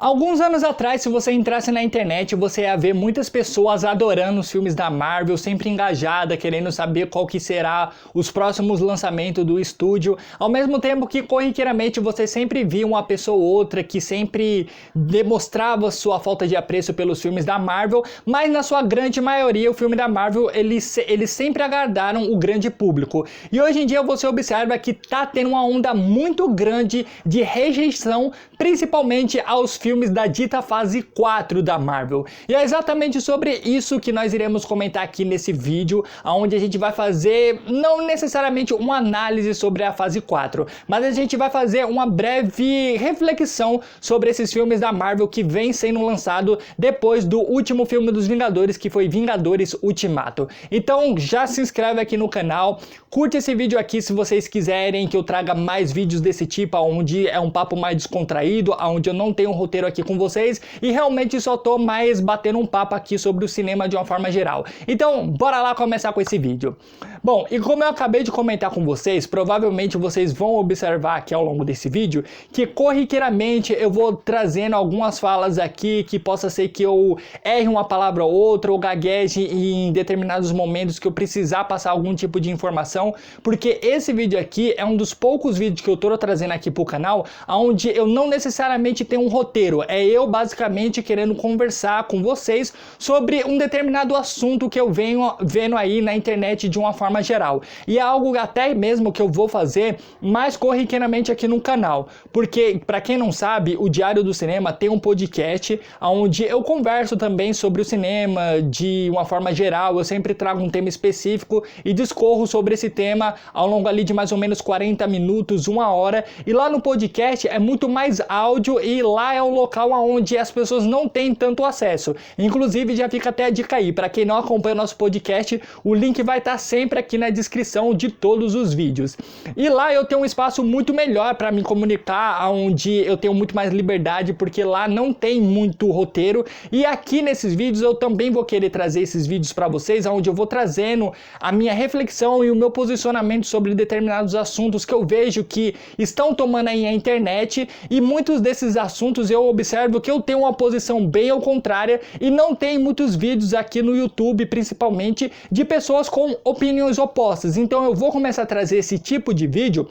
Alguns anos atrás, se você entrasse na internet, você ia ver muitas pessoas adorando os filmes da Marvel, sempre engajada, querendo saber qual que será os próximos lançamentos do estúdio, ao mesmo tempo que corriqueiramente você sempre via uma pessoa ou outra que sempre demonstrava sua falta de apreço pelos filmes da Marvel, mas na sua grande maioria o filme da Marvel, eles sempre agradaram o grande público. E hoje em dia você observa que tá tendo uma onda muito grande de rejeição, principalmente aos filmes da dita fase 4 da Marvel. E é exatamente sobre isso que nós iremos comentar aqui nesse vídeo, onde a gente vai fazer, não necessariamente uma análise sobre a fase 4, mas a gente vai fazer uma breve reflexão sobre esses filmes da Marvel que vem sendo lançado depois do último filme dos Vingadores, que foi Vingadores Ultimato. Então já se inscreve aqui no canal, curte esse vídeo aqui se vocês quiserem que eu traga mais vídeos desse tipo, onde é um papo mais descontraído, onde eu não tenho um roteiro aqui com vocês e realmente só tô mais batendo um papo aqui sobre o cinema de uma forma geral. Então, bora lá começar com esse vídeo. Bom, e como eu acabei de comentar com vocês, provavelmente vocês vão observar aqui ao longo desse vídeo que corriqueiramente eu vou trazendo algumas falas aqui que possa ser que eu erre uma palavra ou outra ou gagueje em determinados momentos que eu precisar passar algum tipo de informação, porque esse vídeo aqui é um dos poucos vídeos que eu tô trazendo aqui pro canal onde eu não necessariamente tenho um roteiro, é eu basicamente querendo conversar com vocês sobre um determinado assunto que eu venho vendo aí na internet de uma forma geral. E é algo até mesmo que eu vou fazer mais corriqueiramente aqui no canal, porque para quem não sabe, o Diário do Cinema tem um podcast onde eu converso também sobre o cinema de uma forma geral, eu sempre trago um tema específico e discorro sobre esse tema ao longo ali de mais ou menos 40 minutos, uma hora, e lá no podcast é muito mais áudio e lá é o local onde as pessoas não têm tanto acesso. Inclusive, já fica até a dica aí, para quem não acompanha o nosso podcast, o link vai estar sempre aqui na descrição de todos os vídeos. E lá eu tenho um espaço muito melhor para me comunicar, onde eu tenho muito mais liberdade, porque lá não tem muito roteiro. E aqui nesses vídeos eu também vou querer trazer esses vídeos para vocês, onde eu vou trazendo a minha reflexão e o meu posicionamento sobre determinados assuntos que eu vejo que estão tomando aí a internet, e muitos desses assuntos eu observo que eu tenho uma posição bem ao contrária e não tem muitos vídeos aqui no YouTube, principalmente de pessoas com opiniões opostas. Então eu vou começar a trazer esse tipo de vídeo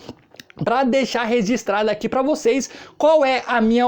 para deixar registrado aqui para vocês qual é a minha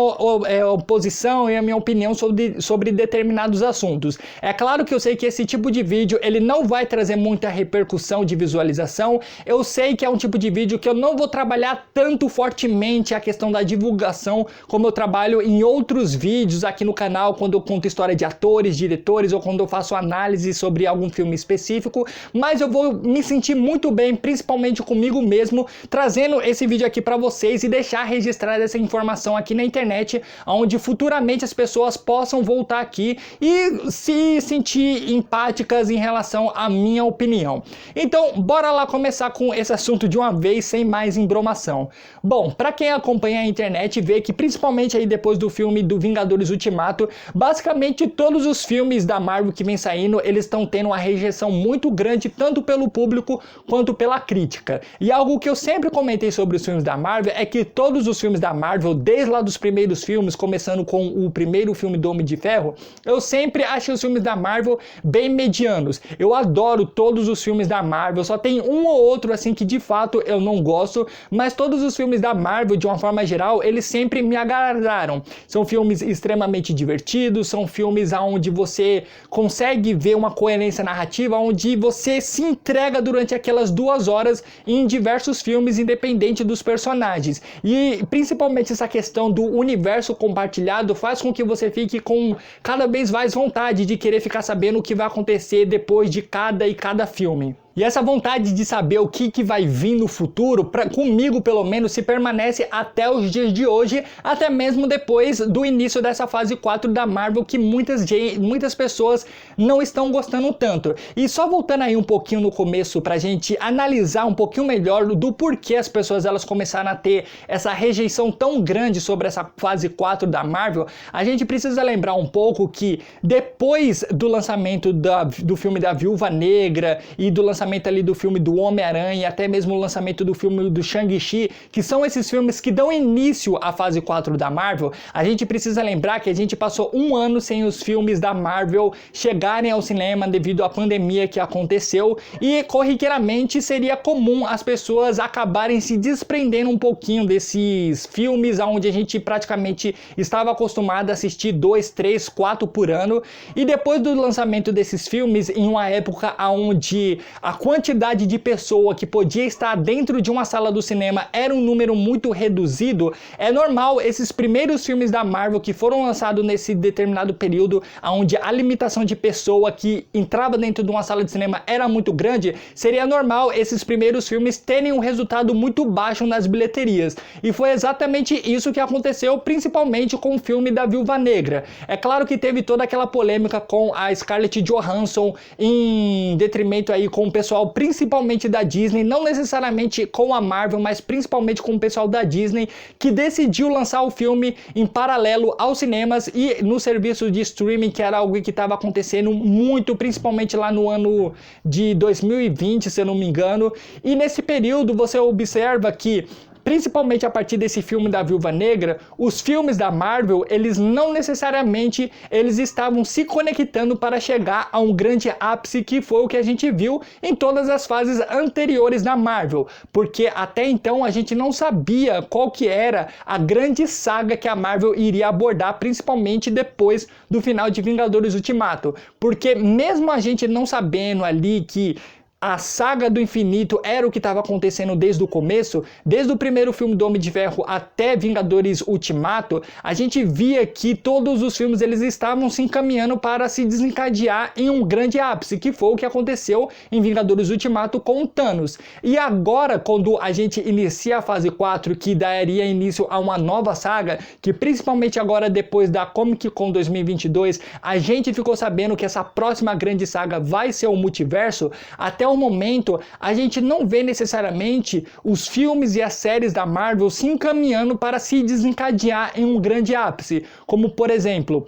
posição e a minha opinião sobre determinados assuntos. É claro que eu sei que esse tipo de vídeo ele não vai trazer muita repercussão de visualização, eu sei que é um tipo de vídeo que eu não vou trabalhar tanto fortemente a questão da divulgação como eu trabalho em outros vídeos aqui no canal, quando eu conto história de atores, diretores ou quando eu faço análise sobre algum filme específico, mas eu vou me sentir muito bem, principalmente comigo mesmo, trazendo esse vídeo aqui para vocês e deixar registrada essa informação aqui na internet, onde futuramente as pessoas possam voltar aqui e se sentir empáticas em relação à minha opinião. Então, bora lá começar com esse assunto de uma vez, sem mais embromação. Bom, para quem acompanha a internet vê que principalmente aí depois do filme do Vingadores Ultimato, basicamente todos os filmes da Marvel que vem saindo, eles estão tendo uma rejeição muito grande, tanto pelo público quanto pela crítica. E algo que eu sempre comentei sobre os filmes da Marvel é que todos os filmes da Marvel, desde lá dos primeiros filmes, começando com o primeiro filme do Homem de Ferro, eu sempre achei os filmes da Marvel bem medianos. Eu adoro todos os filmes da Marvel, só tem um ou outro assim que de fato eu não gosto, mas todos os filmes da Marvel, de uma forma geral, eles sempre me agradaram. São filmes extremamente divertidos, são filmes onde você consegue ver uma coerência narrativa, onde você se entrega durante aquelas 2 horas em diversos filmes, independente dos personagens. E principalmente essa questão do universo compartilhado faz com que você fique com cada vez mais vontade de querer ficar sabendo o que vai acontecer depois de cada filme. E essa vontade de saber o que vai vir no futuro, comigo pelo menos, se permanece até os dias de hoje, até mesmo depois do início dessa fase 4 da Marvel, que muitas pessoas não estão gostando tanto. E só voltando aí um pouquinho no começo pra gente analisar um pouquinho melhor do porquê as pessoas elas começaram a ter essa rejeição tão grande sobre essa fase 4 da Marvel, a gente precisa lembrar um pouco que depois do lançamento do filme da Viúva Negra e do lançamento lançamento ali do filme do Homem-Aranha e até mesmo o lançamento do filme do Shang-Chi, que são esses filmes que dão início à fase 4 da Marvel, a gente precisa lembrar que a gente passou um ano sem os filmes da Marvel chegarem ao cinema devido à pandemia que aconteceu, e corriqueiramente seria comum as pessoas acabarem se desprendendo um pouquinho desses filmes onde a gente praticamente estava acostumado a assistir 2, 3, 4 por ano, e depois do lançamento desses filmes, em uma época onde a quantidade de pessoa que podia estar dentro de uma sala do cinema era um número muito reduzido, é normal esses primeiros filmes da Marvel que foram lançados nesse determinado período, onde a limitação de pessoa que entrava dentro de uma sala de cinema era muito grande, seria normal esses primeiros filmes terem um resultado muito baixo nas bilheterias. E foi exatamente isso que aconteceu, principalmente com o filme da Viúva Negra. É claro que teve toda aquela polêmica com a Scarlett Johansson em detrimento aí com o pessoal principalmente da Disney, não necessariamente com a Marvel, mas principalmente com o pessoal da Disney, que decidiu lançar o filme em paralelo aos cinemas e no serviço de streaming, que era algo que estava acontecendo muito, principalmente lá no ano de 2020, se eu não me engano. E nesse período você observa que, principalmente a partir desse filme da Viúva Negra, os filmes da Marvel, eles não necessariamente eles estavam se conectando para chegar a um grande ápice, que foi o que a gente viu em todas as fases anteriores da Marvel, porque até então a gente não sabia qual que era a grande saga que a Marvel iria abordar, principalmente depois do final de Vingadores Ultimato, porque mesmo a gente não sabendo ali que a saga do infinito era o que estava acontecendo desde o começo, desde o primeiro filme do Homem de Ferro até Vingadores Ultimato, a gente via que todos os filmes eles estavam se encaminhando para se desencadear em um grande ápice, que foi o que aconteceu em Vingadores Ultimato com o Thanos. E agora, quando a gente inicia a fase 4, que daria início a uma nova saga, que principalmente agora depois da Comic Con 2022, a gente ficou sabendo que essa próxima grande saga vai ser o multiverso. Até o momento, a gente não vê necessariamente os filmes e as séries da Marvel se encaminhando para se desencadear em um grande ápice, como por exemplo,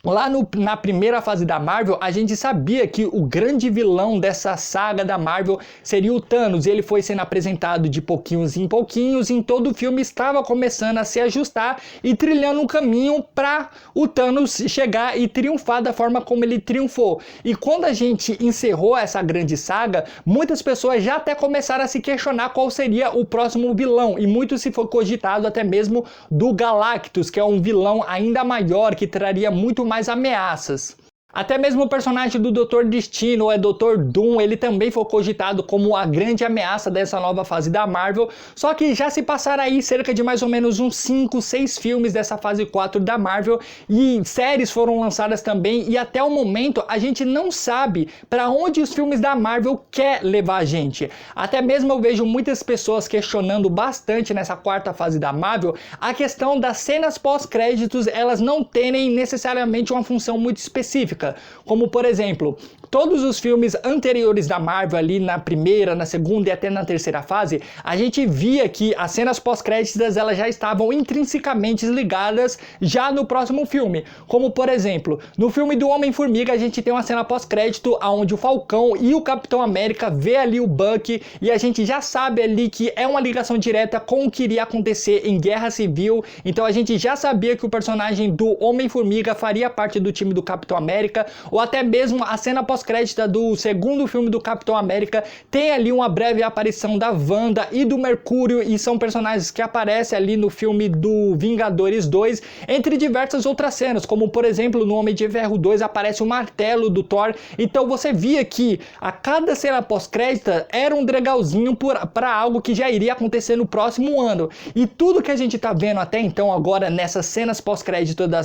lá na primeira fase da Marvel, a gente sabia que o grande vilão dessa saga da Marvel seria o Thanos, e ele foi sendo apresentado de pouquinhos em pouquinhos, e em todo o filme estava começando a se ajustar e trilhando um caminho para o Thanos chegar e triunfar da forma como ele triunfou. E quando a gente encerrou essa grande saga, muitas pessoas já até começaram a se questionar qual seria o próximo vilão, e muito se foi cogitado até mesmo do Galactus, que é um vilão ainda maior, que traria muito mais ameaças. Até mesmo o personagem do Dr. Destino, ou Dr. Doom, ele também foi cogitado como a grande ameaça dessa nova fase da Marvel, só que já se passaram aí cerca de mais ou menos uns 5, 6 filmes dessa fase 4 da Marvel, e séries foram lançadas também, e até o momento a gente não sabe para onde os filmes da Marvel quer levar a gente. Até mesmo eu vejo muitas pessoas questionando bastante nessa quarta fase da Marvel a questão das cenas pós-créditos elas não terem necessariamente uma função muito específica. Como por exemplo, todos os filmes anteriores da Marvel ali na primeira, na segunda e até na terceira fase, a gente via que as cenas pós-créditos elas já estavam intrinsecamente ligadas já no próximo filme. Como por exemplo, no filme do Homem-Formiga a gente tem uma cena pós-crédito onde o Falcão e o Capitão América vê ali o Bucky, e a gente já sabe ali que é uma ligação direta com o que iria acontecer em Guerra Civil. Então a gente já sabia que o personagem do Homem-Formiga faria parte do time do Capitão América, ou até mesmo a cena pós-crédita do segundo filme do Capitão América tem ali uma breve aparição da Wanda e do Mercúrio, e são personagens que aparecem ali no filme do Vingadores 2, entre diversas outras cenas, como por exemplo no Homem de Ferro 2 aparece o martelo do Thor. Então você via que a cada cena pós-crédita era um degrauzinho para algo que já iria acontecer no próximo ano, e tudo que a gente tá vendo até então agora nessas cenas pós-crédito da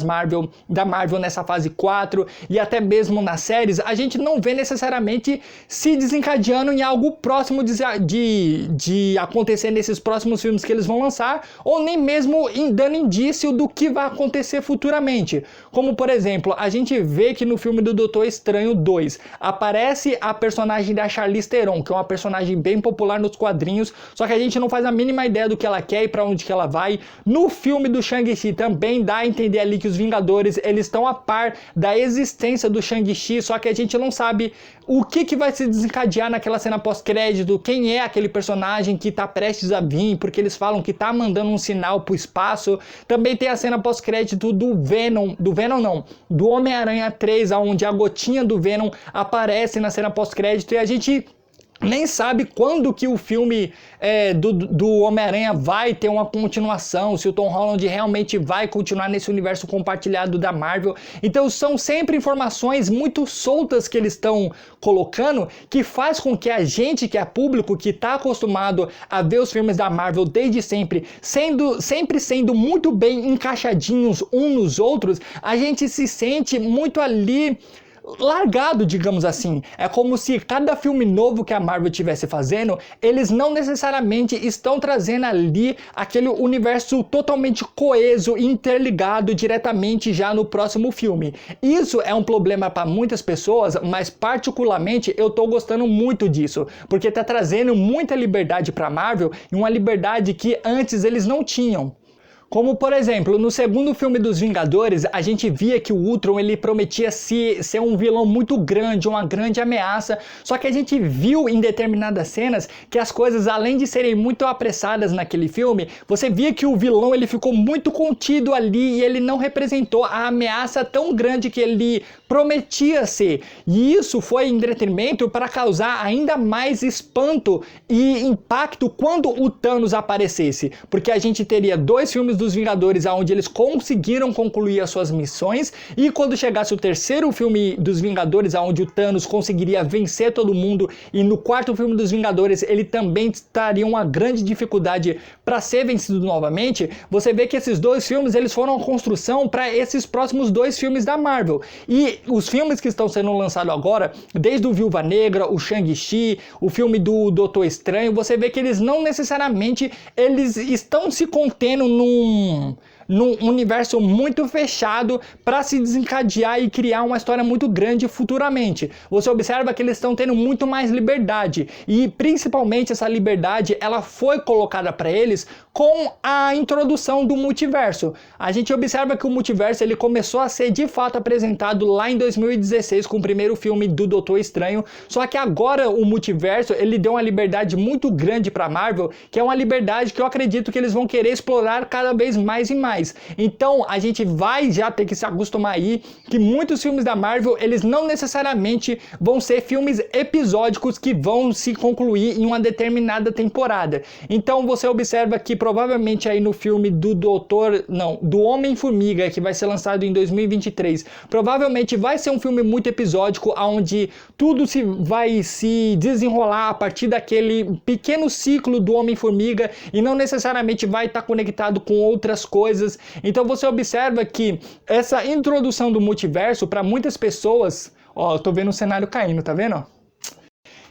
Marvel nessa fase 4 e até mesmo nas séries, a gente não vê necessariamente se desencadeando em algo próximo de acontecer nesses próximos filmes que eles vão lançar, ou nem mesmo dando indício do que vai acontecer futuramente. Como por exemplo, a gente vê que no filme do Doutor Estranho 2 aparece a personagem da Charlize Theron, que é uma personagem bem popular nos quadrinhos, só que a gente não faz a mínima ideia do que ela quer e para onde que ela vai. No filme do Shang-Chi também dá a entender ali que os Vingadores eles estão a par da existência do Shang-Chi, só que a gente não sabe o que vai se desencadear naquela cena pós-crédito, quem é aquele personagem que tá prestes a vir, porque eles falam que tá mandando um sinal pro espaço. Também tem a cena pós-crédito do Homem-Aranha 3, onde a gotinha do Venom aparece na cena pós-crédito e a gente nem sabe quando que o filme do Homem-Aranha vai ter uma continuação, se o Tom Holland realmente vai continuar nesse universo compartilhado da Marvel. Então são sempre informações muito soltas que eles estão colocando, que faz com que a gente, que é público, que está acostumado a ver os filmes da Marvel desde sempre, sempre sendo muito bem encaixadinhos uns nos outros, a gente se sente muito ali largado, digamos assim. É como se cada filme novo que a Marvel estivesse fazendo, eles não necessariamente estão trazendo ali aquele universo totalmente coeso, interligado diretamente já no próximo filme. Isso é um problema para muitas pessoas, mas particularmente eu tô gostando muito disso, porque tá trazendo muita liberdade para Marvel, e uma liberdade que antes eles não tinham. Como, por exemplo, no segundo filme dos Vingadores, a gente via que o Ultron ele prometia ser um vilão muito grande, uma grande ameaça, só que a gente viu em determinadas cenas que as coisas, além de serem muito apressadas naquele filme, você via que o vilão ele ficou muito contido ali e ele não representou a ameaça tão grande que ele prometia ser. E isso foi em detrimento para causar ainda mais espanto e impacto quando o Thanos aparecesse, porque a gente teria dois filmes dos Vingadores onde eles conseguiram concluir as suas missões, e quando chegasse o terceiro filme dos Vingadores onde o Thanos conseguiria vencer todo mundo, e no quarto filme dos Vingadores ele também estaria uma grande dificuldade para ser vencido novamente, você vê que esses dois filmes eles foram a construção para esses próximos dois filmes da Marvel. E os filmes que estão sendo lançados agora, desde o Viúva Negra, o Shang-Chi, o filme do Doutor Estranho, você vê que eles não necessariamente eles estão se contendo num universo muito fechado para se desencadear e criar uma história muito grande futuramente. Você observa que eles estão tendo muito mais liberdade, e principalmente essa liberdade ela foi colocada para eles com a introdução do multiverso. A gente observa que o multiverso ele começou a ser de fato apresentado lá em 2016 com o primeiro filme do Doutor Estranho, só que agora o multiverso ele deu uma liberdade muito grande para Marvel, que é uma liberdade que eu acredito que eles vão querer explorar cada vez mais e mais. Então a gente vai já ter que se acostumar aí que muitos filmes da Marvel eles não necessariamente vão ser filmes episódicos que vão se concluir em uma determinada temporada. Então você observa que provavelmente aí no filme do Homem-Formiga, que vai ser lançado em 2023, provavelmente vai ser um filme muito episódico, onde tudo vai se desenrolar a partir daquele pequeno ciclo do Homem-Formiga e não necessariamente vai estar conectado com outras coisas. Então você observa que essa introdução do multiverso para muitas pessoas, eu tô vendo o cenário caindo, tá vendo?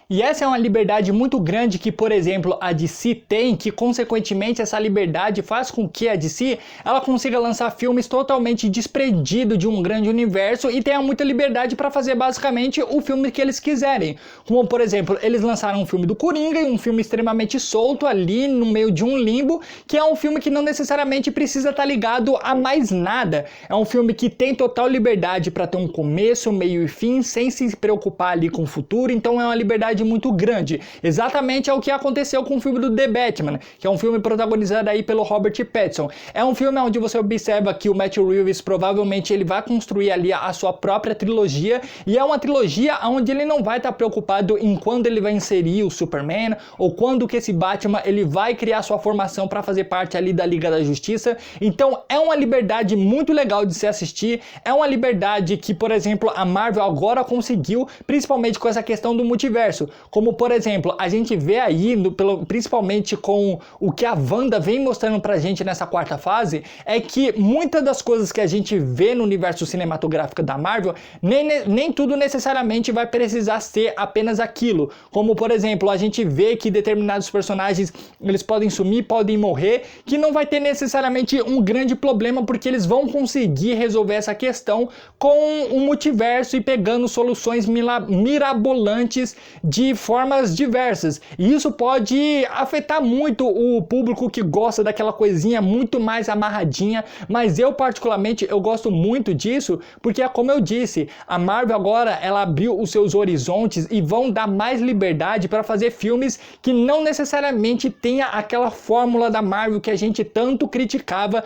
E essa é uma liberdade muito grande que, por exemplo, a DC tem, que consequentemente essa liberdade faz com que a DC ela consiga lançar filmes totalmente desprendido de um grande universo e tenha muita liberdade para fazer basicamente o filme que eles quiserem. Como, por exemplo, eles lançaram um filme do Coringa, um filme extremamente solto ali no meio de um limbo, que é um filme que não necessariamente precisa estar ligado a mais nada. É um filme que tem total liberdade para ter um começo, meio e fim, sem se preocupar ali com o futuro, então é uma liberdade muito grande. Exatamente é o que aconteceu com o filme do The Batman, que é um filme protagonizado aí pelo Robert Pattinson. É um filme onde você observa que o Matt Reeves provavelmente ele vai construir ali a sua própria trilogia, e é uma trilogia onde ele não vai estar preocupado em quando ele vai inserir o Superman ou quando que esse Batman ele vai criar sua formação para fazer parte ali da Liga da Justiça. Então é uma liberdade muito legal de se assistir, é uma liberdade que, por exemplo, a Marvel agora conseguiu, principalmente com essa questão do multiverso. Como, por exemplo, a gente vê aí, principalmente com o que a Wanda vem mostrando pra gente nessa quarta fase, é que muitas das coisas que a gente vê no universo cinematográfico da Marvel, nem tudo necessariamente vai precisar ser apenas aquilo. Como, por exemplo, a gente vê que determinados personagens, eles podem sumir, podem morrer, que não vai ter necessariamente um grande problema, porque eles vão conseguir resolver essa questão com o multiverso e pegando soluções mirabolantes de formas diversas. E isso pode afetar muito o público que gosta daquela coisinha muito mais amarradinha, mas eu particularmente eu gosto muito disso, porque é como eu disse, a Marvel agora ela abriu os seus horizontes e vão dar mais liberdade para fazer filmes que não necessariamente tenha aquela fórmula da Marvel que a gente tanto criticava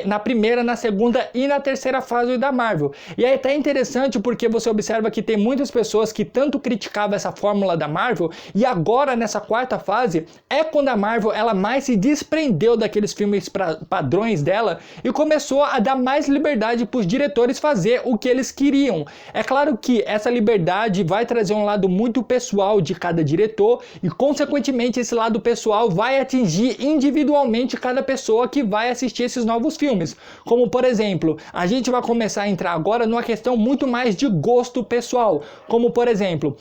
na primeira, na segunda e na terceira fase da Marvel. E é até interessante porque você observa que tem muitas pessoas que tanto criticavam essa fórmula da Marvel e agora nessa quarta fase é quando a Marvel ela mais se desprendeu daqueles filmes padrões dela e começou a dar mais liberdade para os diretores fazer o que eles queriam. É claro que essa liberdade vai trazer um lado muito pessoal de cada diretor e consequentemente esse lado pessoal vai atingir individualmente cada pessoa que vai assistir esses novos filmes. Como por exemplo, a gente vai começar a entrar agora numa questão muito mais de gosto pessoal, como por exemplo,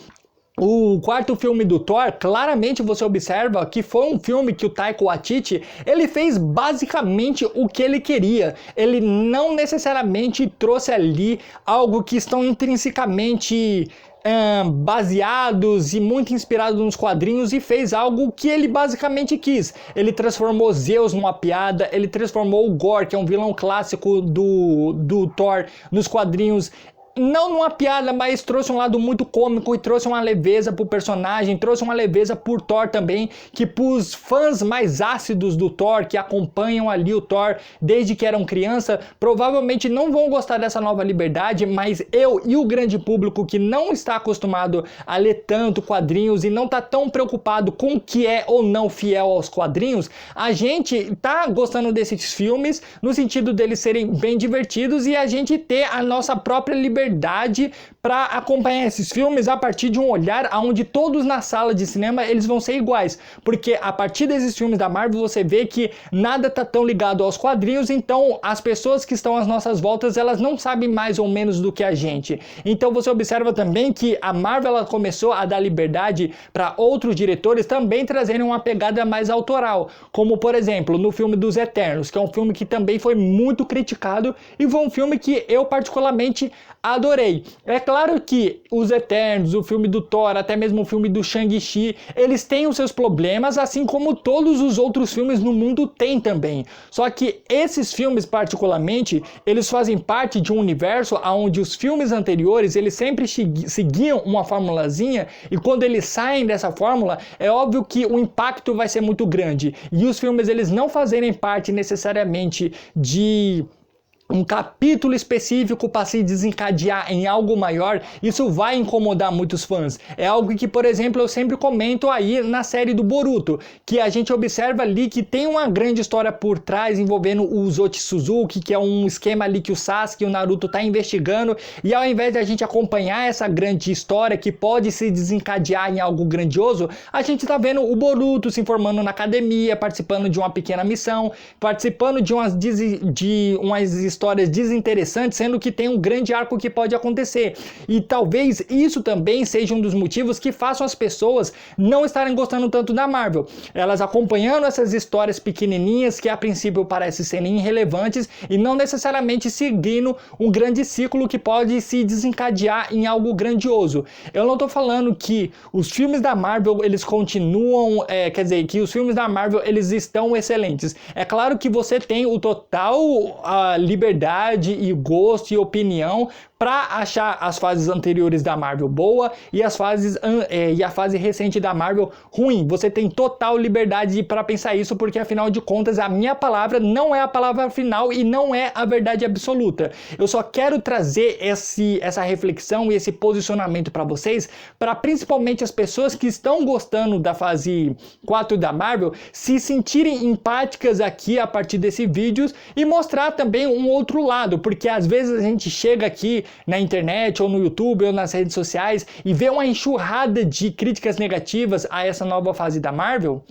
o quarto filme do Thor, claramente você observa que foi um filme que o Taika Waititi, ele fez basicamente o que ele queria. Ele não necessariamente trouxe ali algo que estão intrinsecamente baseados e muito inspirados nos quadrinhos e fez algo que ele basicamente quis. Ele transformou Zeus numa piada, ele transformou o Gore, que é um vilão clássico do Thor, nos quadrinhos, não numa piada, mas trouxe um lado muito cômico e trouxe uma leveza pro personagem, trouxe uma leveza por Thor também, que pros fãs mais ácidos do Thor, que acompanham ali o Thor desde que eram criança, provavelmente não vão gostar dessa nova liberdade, mas eu e o grande público que não está acostumado a ler tanto quadrinhos e não tá tão preocupado com o que é ou não fiel aos quadrinhos, a gente tá gostando desses filmes no sentido deles serem bem divertidos e a gente ter a nossa própria liberdade para acompanhar esses filmes a partir de um olhar onde todos na sala de cinema eles vão ser iguais, porque a partir desses filmes da Marvel você vê que nada tá tão ligado aos quadrinhos, então as pessoas que estão às nossas voltas elas não sabem mais ou menos do que a gente. Então você observa também que a Marvel ela começou a dar liberdade para outros diretores também trazerem uma pegada mais autoral, como por exemplo no filme dos Eternos, que é um filme que também foi muito criticado e foi um filme que eu particularmente adorei. É claro que os Eternos, o filme do Thor, até mesmo o filme do Shang-Chi, eles têm os seus problemas, assim como todos os outros filmes no mundo têm também. Só que esses filmes particularmente, eles fazem parte de um universo onde os filmes anteriores, eles sempre seguiam uma formulazinha e quando eles saem dessa fórmula, é óbvio que o impacto vai ser muito grande. E os filmes, eles não fazerem parte necessariamente de um capítulo específico para se desencadear em algo maior, isso vai incomodar muitos fãs. É algo que, por exemplo, eu sempre comento aí na série do Boruto, que a gente observa ali que tem uma grande história por trás envolvendo o Otsutsuki, que é um esquema ali que o Sasuke e o Naruto tá investigando, e ao invés de a gente acompanhar essa grande história que pode se desencadear em algo grandioso, a gente tá vendo o Boruto se informando na academia, participando de uma pequena missão, participando de umas histórias desinteressantes, sendo que tem um grande arco que pode acontecer. E talvez isso também seja um dos motivos que façam as pessoas não estarem gostando tanto da Marvel. Elas acompanhando essas histórias pequenininhas que a princípio parecem serem irrelevantes e não necessariamente seguindo um grande ciclo que pode se desencadear em algo grandioso. Eu não tô falando que os filmes da Marvel eles continuam, quer dizer, que os filmes da Marvel eles estão excelentes. É claro que você tem o total liberdade e gosto e opinião para achar as fases anteriores da Marvel boa e as fases e a fase recente da Marvel ruim. Você tem total liberdade para pensar isso, porque afinal de contas a minha palavra não é a palavra final e não é a verdade absoluta. Eu só quero trazer essa reflexão e esse posicionamento para vocês, para principalmente as pessoas que estão gostando da fase 4 da Marvel se sentirem empáticas aqui a partir desses vídeos e mostrar também um outro lado, porque às vezes a gente chega aqui na internet ou no YouTube ou nas redes sociais e vê uma enxurrada de críticas negativas a essa nova fase da Marvel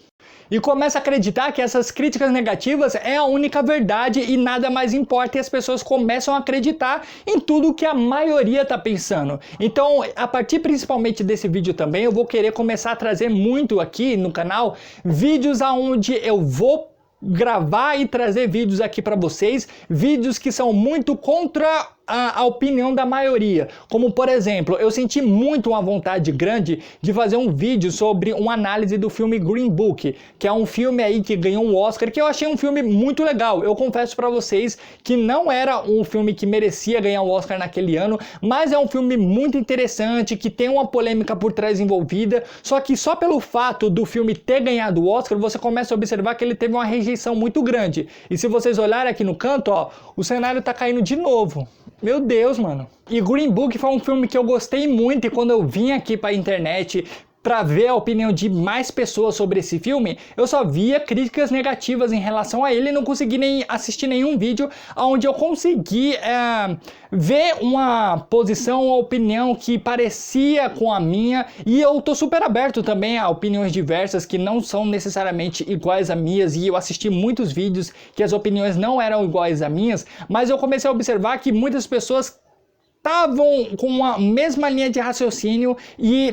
e começa a acreditar que essas críticas negativas é a única verdade e nada mais importa, e as pessoas começam a acreditar em tudo que a maioria tá pensando. Então, a partir principalmente desse vídeo também, eu vou querer começar a trazer muito aqui no canal vídeos aonde eu vou gravar e trazer vídeos aqui para vocês, vídeos que são muito contra a opinião da maioria. Como, por exemplo, eu senti muito uma vontade grande de fazer um vídeo sobre uma análise do filme Green Book, que é um filme aí que ganhou um Oscar, que eu achei um filme muito legal. Eu confesso pra vocês que não era um filme que merecia ganhar o Oscar naquele ano, mas é um filme muito interessante, que tem uma polêmica por trás envolvida, só que só pelo fato do filme ter ganhado o Oscar, você começa a observar que ele teve uma rejeição muito grande. E se vocês olharem aqui no canto, ó, o cenário tá caindo de novo. Meu Deus, mano. E Green Book foi um filme que eu gostei muito, e quando eu vim aqui pra internet para ver a opinião de mais pessoas sobre esse filme, eu só via críticas negativas em relação a ele e não consegui nem assistir nenhum vídeo onde eu consegui ver uma posição, uma opinião que parecia com a minha, e eu tô super aberto também a opiniões diversas que não são necessariamente iguais a minhas, e eu assisti muitos vídeos que as opiniões não eram iguais a minhas, mas eu comecei a observar que muitas pessoas estavam com a mesma linha de raciocínio, e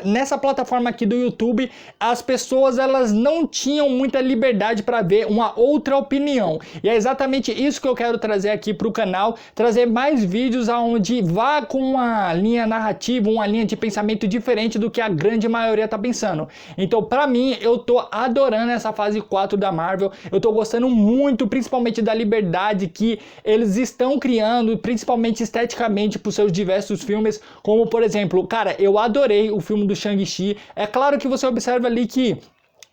nessa plataforma aqui do YouTube as pessoas elas não tinham muita liberdade para ver uma outra opinião, e é exatamente isso que eu quero trazer aqui para o canal, trazer mais vídeos onde vá com uma linha narrativa, uma linha de pensamento diferente do que a grande maioria tá pensando. Então, para mim, eu tô adorando essa fase 4 da Marvel, eu tô gostando muito, principalmente da liberdade que eles estão criando, principalmente esteticamente para os seus diversos filmes, como por exemplo, cara, eu adorei o filme do Shang-Chi. É claro que você observa ali que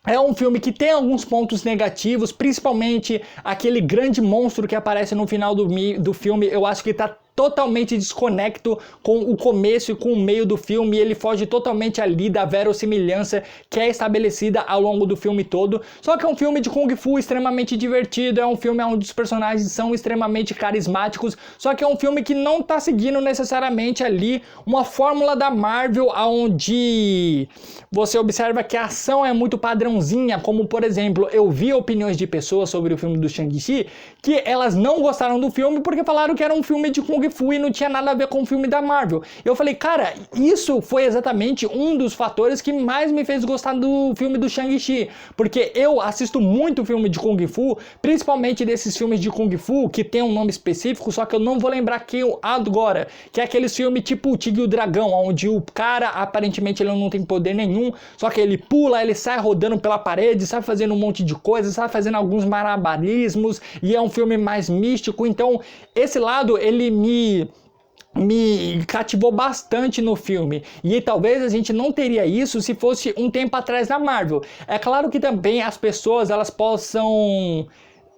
é um filme que tem alguns pontos negativos, principalmente aquele grande monstro que aparece no final do filme, eu acho que tá totalmente desconecto com o começo e com o meio do filme, e ele foge totalmente ali da verossimilhança que é estabelecida ao longo do filme todo. Só que é um filme de Kung Fu extremamente divertido, é um filme onde os personagens são extremamente carismáticos, só que é um filme que não tá seguindo necessariamente ali uma fórmula da Marvel, onde você observa que a ação é muito padrãozinha, como por exemplo, eu vi opiniões de pessoas sobre o filme do Shang-Chi, que elas não gostaram do filme porque falaram que era um filme de Kung Fu e não tinha nada a ver com o filme da Marvel. Eu falei, cara, isso foi exatamente um dos fatores que mais me fez gostar do filme do Shang-Chi, porque eu assisto muito filme de Kung Fu, principalmente desses filmes de Kung Fu que tem um nome específico, só que eu não vou lembrar quem agora, que é aqueles filmes tipo o Tigre e o Dragão, onde o cara, aparentemente ele não tem poder nenhum, só que ele pula, ele sai rodando pela parede, sai fazendo um monte de coisas, sai fazendo alguns malabarismos, e é um filme mais místico. Então esse lado ele me cativou bastante no filme, e talvez a gente não teria isso se fosse um tempo atrás da Marvel. É claro que também as pessoas elas possam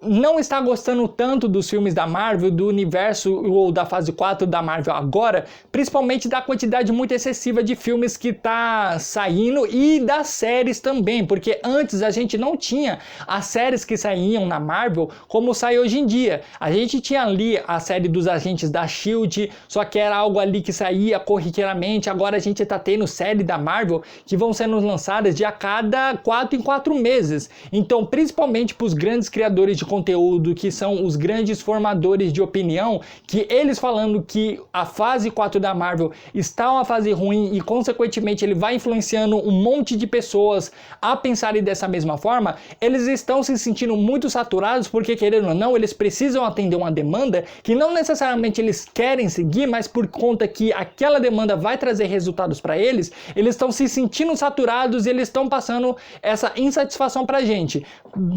não está gostando tanto dos filmes da Marvel, do universo ou da fase 4 da Marvel agora, principalmente da quantidade muito excessiva de filmes que tá saindo, e das séries também, porque antes a gente não tinha as séries que saíam na Marvel como sai hoje em dia. A gente tinha ali a série dos Agentes da S.H.I.E.L.D., só que era algo ali que saía corriqueiramente. Agora a gente tá tendo série da Marvel que vão sendo lançadas de a cada 4 em 4 meses. Então, principalmente para os grandes criadores de conteúdo, que são os grandes formadores de opinião, que eles falando que a fase 4 da Marvel está uma fase ruim e consequentemente ele vai influenciando um monte de pessoas a pensarem dessa mesma forma, eles estão se sentindo muito saturados, porque querendo ou não, eles precisam atender uma demanda que não necessariamente eles querem seguir, mas por conta que aquela demanda vai trazer resultados para eles, eles estão se sentindo saturados e eles estão passando essa insatisfação pra gente.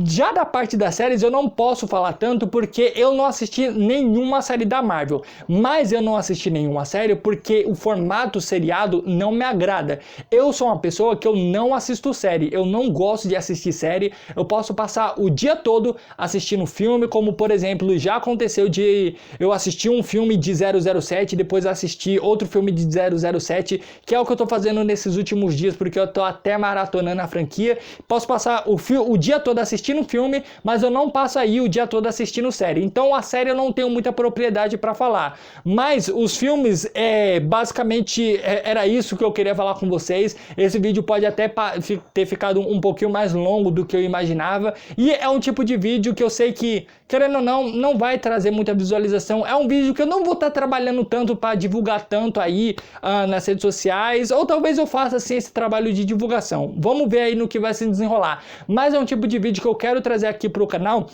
Já da parte das séries eu não posso falar tanto porque eu não assisti nenhuma série da Marvel, mas eu não assisti nenhuma série porque o formato seriado não me agrada. Eu sou uma pessoa que eu não assisto série, eu não gosto de assistir série, eu posso passar o dia todo assistindo filme, como por exemplo, já aconteceu de eu assistir um filme de 007, depois assistir outro filme de 007, que é o que eu tô fazendo nesses últimos dias, porque eu tô até maratonando a franquia. Posso passar o dia todo assistindo filme, mas eu não passo aí o dia todo assistindo série. Então a série eu não tenho muita propriedade para falar, mas os filmes basicamente era isso que eu queria falar com vocês. Esse vídeo pode até ter ficado um pouquinho mais longo do que eu imaginava, e é um tipo de vídeo que eu sei que, querendo ou não vai trazer muita visualização. É um vídeo que eu não vou estar trabalhando tanto para divulgar tanto aí nas redes sociais, ou talvez eu faça assim esse trabalho de divulgação. Vamos ver aí no que vai se desenrolar, mas é um tipo de vídeo que eu quero trazer aqui pro canal,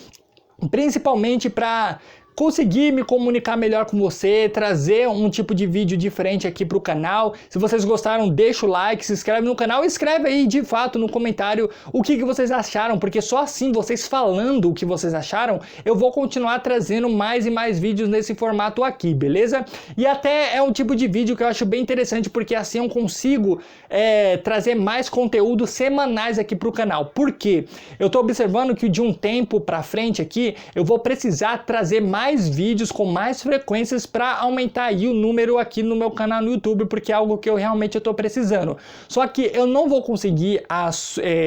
principalmente para conseguir me comunicar melhor com você, trazer um tipo de vídeo diferente aqui pro canal. Se vocês gostaram, deixa o like, se inscreve no canal e escreve aí de fato no comentário o que vocês acharam, porque só assim, vocês falando o que vocês acharam, eu vou continuar trazendo mais e mais vídeos nesse formato aqui, beleza? E até é um tipo de vídeo que eu acho bem interessante, porque assim eu consigo trazer mais conteúdo semanais aqui pro canal. Por quê? Eu tô observando que de um tempo pra frente aqui, eu vou precisar trazer mais vídeos com mais frequências para aumentar aí o número aqui no meu canal no YouTube, porque é algo que eu realmente tô precisando. Só que eu não vou conseguir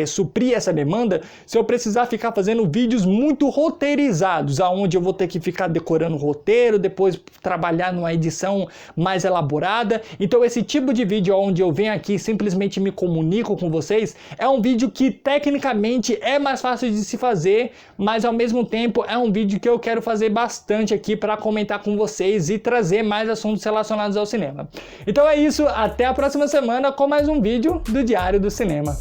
suprir essa demanda se eu precisar ficar fazendo vídeos muito roteirizados, aonde eu vou ter que ficar decorando o roteiro, depois trabalhar numa edição mais elaborada. Então esse tipo de vídeo onde eu venho aqui simplesmente me comunico com vocês, é um vídeo que tecnicamente é mais fácil de se fazer, mas ao mesmo tempo é um vídeo que eu quero fazer bastante aqui para comentar com vocês e trazer mais assuntos relacionados ao cinema. Então é isso, até a próxima semana com mais um vídeo do Diário do Cinema.